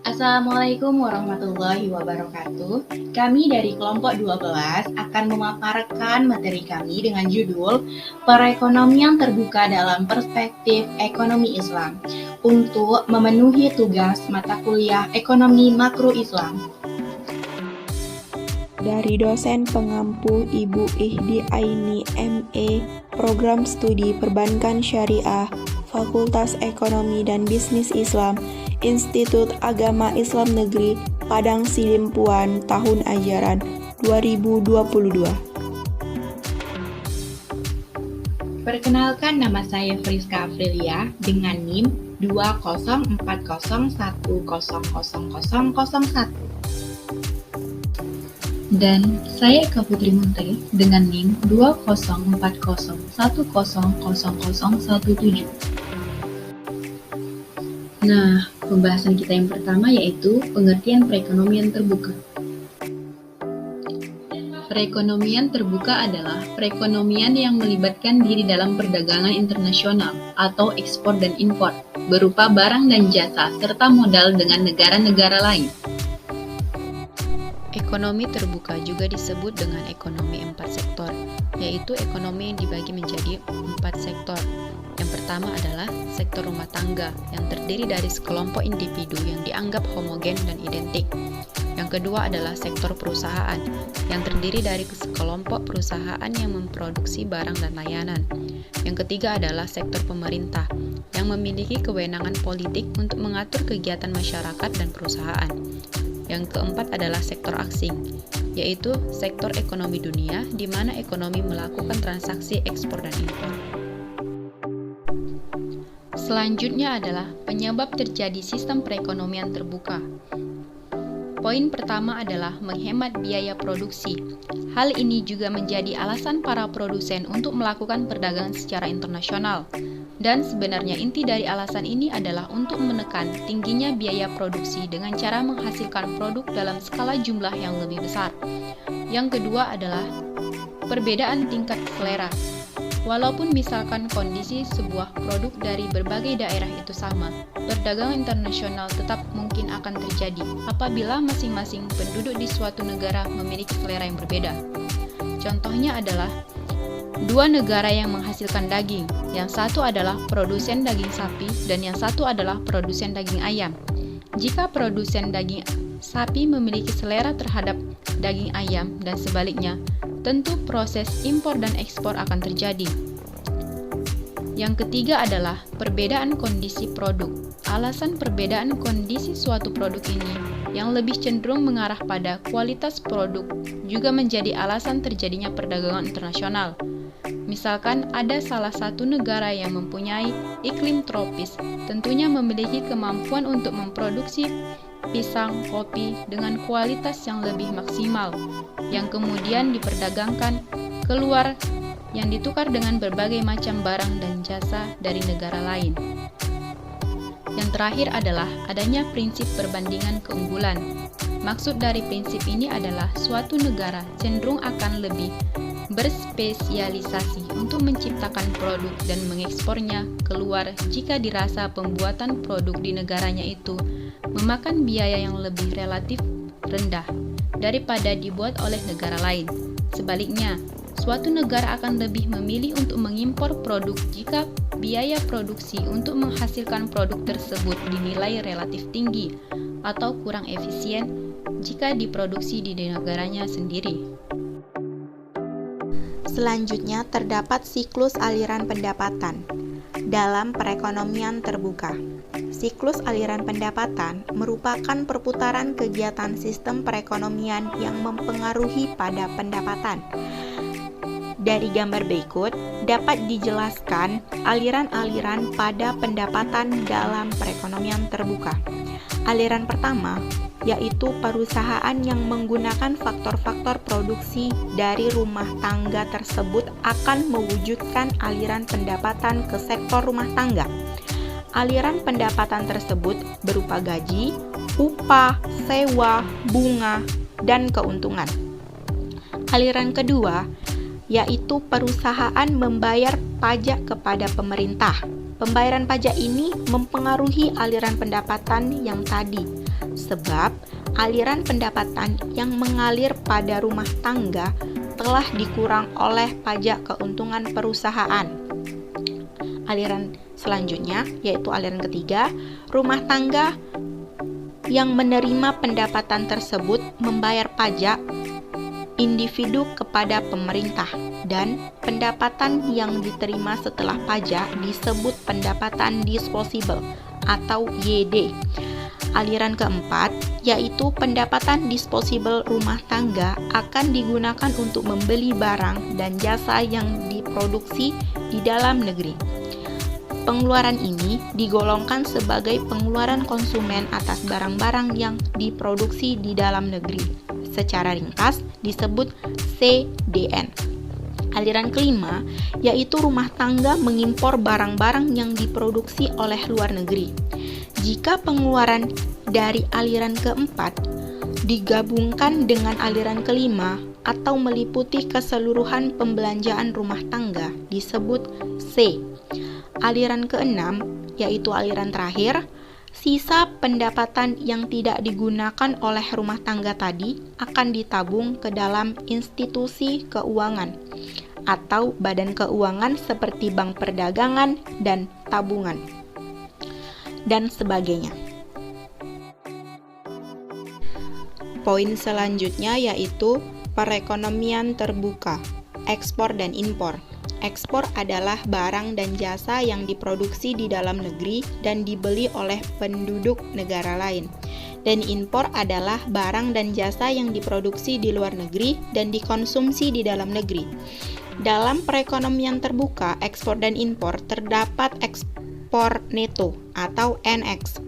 Assalamualaikum warahmatullahi wabarakatuh. Kami dari kelompok 12 akan memaparkan materi kami dengan judul Perekonomian Terbuka dalam Perspektif Ekonomi Islam untuk memenuhi tugas mata kuliah Ekonomi Makro Islam. Dari dosen pengampu Ibu Ihdi Aini ME, Program Studi Perbankan Syariah, Fakultas Ekonomi dan Bisnis Islam, Institut Agama Islam Negeri, Padang Sidimpuan, tahun ajaran 2022. Perkenalkan, nama saya Friska Afrilia dengan NIM 20401000001. Dan saya Eka Putri Munte dengan NIM 20401000017. Nah, pembahasan kita yang pertama yaitu pengertian perekonomian terbuka. Perekonomian terbuka adalah perekonomian yang melibatkan diri dalam perdagangan internasional atau ekspor dan impor, berupa barang dan jasa serta modal dengan negara-negara lain. Ekonomi terbuka juga disebut dengan ekonomi 4 sektor, yaitu ekonomi yang dibagi menjadi 4 sektor. Yang pertama adalah sektor rumah tangga yang terdiri dari sekelompok individu yang dianggap homogen dan identik. Yang kedua adalah sektor perusahaan yang terdiri dari sekelompok perusahaan yang memproduksi barang dan layanan. Yang ketiga adalah sektor pemerintah yang memiliki kewenangan politik untuk mengatur kegiatan masyarakat dan perusahaan. Yang keempat adalah sektor asing, yaitu sektor ekonomi dunia di mana ekonomi melakukan transaksi ekspor dan impor. Selanjutnya adalah penyebab terjadi sistem perekonomian terbuka. Poin pertama adalah menghemat biaya produksi. Hal ini juga menjadi alasan para produsen untuk melakukan perdagangan secara internasional. Dan sebenarnya inti dari alasan ini adalah untuk menekan tingginya biaya produksi dengan cara menghasilkan produk dalam skala jumlah yang lebih besar. Yang kedua adalah perbedaan tingkat selera. Walaupun misalkan kondisi sebuah produk dari berbagai daerah itu sama, perdagangan internasional tetap mungkin akan terjadi apabila masing-masing penduduk di suatu negara memiliki selera yang berbeda. Contohnya adalah dua negara yang menghasilkan daging, yang satu adalah produsen daging sapi dan yang satu adalah produsen daging ayam. Jika produsen daging sapi memiliki selera terhadap daging ayam dan sebaliknya, tentu proses impor dan ekspor akan terjadi. Yang ketiga adalah perbedaan kondisi produk. Alasan perbedaan kondisi suatu produk ini yang lebih cenderung mengarah pada kualitas produk juga menjadi alasan terjadinya perdagangan internasional. Misalkan ada salah satu negara yang mempunyai iklim tropis, tentunya memiliki kemampuan untuk memproduksi pisang, kopi dengan kualitas yang lebih maksimal, yang kemudian diperdagangkan keluar yang ditukar dengan berbagai macam barang dan jasa dari negara lain. Yang terakhir adalah adanya prinsip perbandingan keunggulan. Maksud dari prinsip ini adalah suatu negara cenderung akan lebih berspesialisasi untuk menciptakan produk dan mengekspornya keluar jika dirasa pembuatan produk di negaranya itu memakan biaya yang lebih relatif rendah daripada dibuat oleh negara lain. Sebaliknya, suatu negara akan lebih memilih untuk mengimpor produk jika biaya produksi untuk menghasilkan produk tersebut dinilai relatif tinggi atau kurang efisien jika diproduksi di negaranya sendiri. Selanjutnya terdapat siklus aliran pendapatan dalam perekonomian terbuka. Siklus aliran pendapatan merupakan perputaran kegiatan sistem perekonomian yang mempengaruhi pada pendapatan. Dari gambar berikut dapat dijelaskan aliran-aliran pada pendapatan dalam perekonomian terbuka. Aliran pertama yaitu perusahaan yang menggunakan faktor-faktor produksi dari rumah tangga tersebut akan mewujudkan aliran pendapatan ke sektor rumah tangga. Aliran pendapatan tersebut berupa gaji, upah, sewa, bunga, dan keuntungan. Aliran kedua yaitu perusahaan membayar pajak kepada pemerintah. Pembayaran pajak ini mempengaruhi aliran pendapatan yang tadi, sebab aliran pendapatan yang mengalir pada rumah tangga telah dikurang oleh pajak keuntungan perusahaan. Aliran selanjutnya, yaitu aliran ketiga, rumah tangga yang menerima pendapatan tersebut membayar pajak individu kepada pemerintah, dan pendapatan yang diterima setelah pajak disebut pendapatan disposable atau YD. Aliran keempat, yaitu pendapatan disposable rumah tangga akan digunakan untuk membeli barang dan jasa yang diproduksi di dalam negeri. Pengeluaran ini digolongkan sebagai pengeluaran konsumen atas barang-barang yang diproduksi di dalam negeri. Secara ringkas disebut CDN. Aliran kelima, yaitu rumah tangga mengimpor barang-barang yang diproduksi oleh luar negeri. Jika pengeluaran dari aliran keempat digabungkan dengan aliran kelima atau meliputi keseluruhan pembelanjaan rumah tangga disebut C. Aliran keenam, yaitu aliran terakhir, sisa pendapatan yang tidak digunakan oleh rumah tangga tadi akan ditabung ke dalam institusi keuangan atau badan keuangan seperti bank perdagangan dan tabungan, dan sebagainya. Poin selanjutnya yaitu perekonomian terbuka, ekspor dan impor. Ekspor adalah barang dan jasa yang diproduksi di dalam negeri dan dibeli oleh penduduk negara lain. Dan impor adalah barang dan jasa yang diproduksi di luar negeri dan dikonsumsi di dalam negeri. Dalam perekonomian terbuka, ekspor dan impor terdapat ekspor neto atau NX.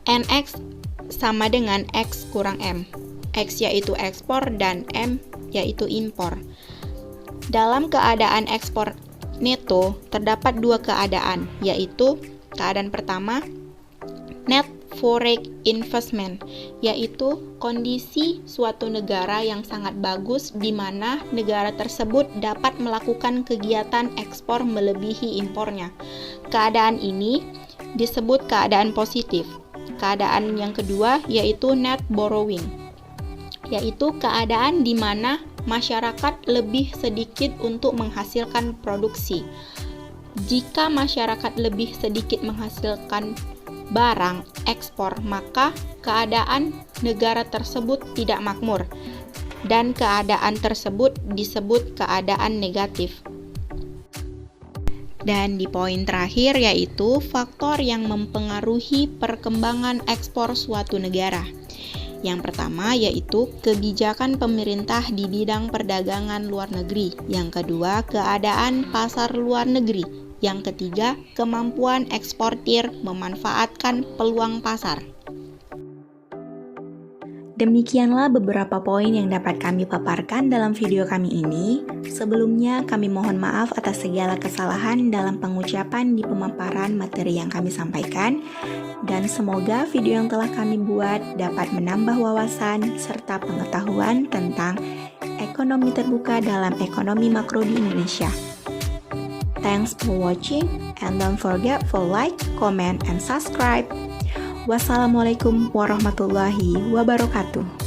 NX sama dengan X kurang M. X yaitu ekspor dan M yaitu impor. Dalam keadaan ekspor neto, terdapat dua keadaan, yaitu keadaan pertama, net foreign investment, yaitu kondisi suatu negara yang sangat bagus di mana negara tersebut dapat melakukan kegiatan ekspor melebihi impornya. Keadaan ini disebut keadaan positif. Keadaan yang kedua yaitu net borrowing, yaitu keadaan di mana masyarakat lebih sedikit untuk menghasilkan produksi. Jika masyarakat lebih sedikit menghasilkan barang ekspor, maka keadaan negara tersebut tidak makmur, dan keadaan tersebut disebut keadaan negatif. Dan di poin terakhir yaitu faktor yang mempengaruhi perkembangan ekspor suatu negara. Yang pertama yaitu kebijakan pemerintah di bidang perdagangan luar negeri. Yang kedua, keadaan pasar luar negeri. Yang ketiga, kemampuan eksportir memanfaatkan peluang pasar. Demikianlah beberapa poin yang dapat kami paparkan dalam video kami ini. Sebelumnya, kami mohon maaf atas segala kesalahan dalam pengucapan di pemaparan materi yang kami sampaikan. Dan semoga video yang telah kami buat dapat menambah wawasan serta pengetahuan tentang ekonomi terbuka dalam ekonomi makro di Indonesia. Thanks for watching and don't forget for like, comment, and subscribe. Wassalamualaikum warahmatullahi wabarakatuh.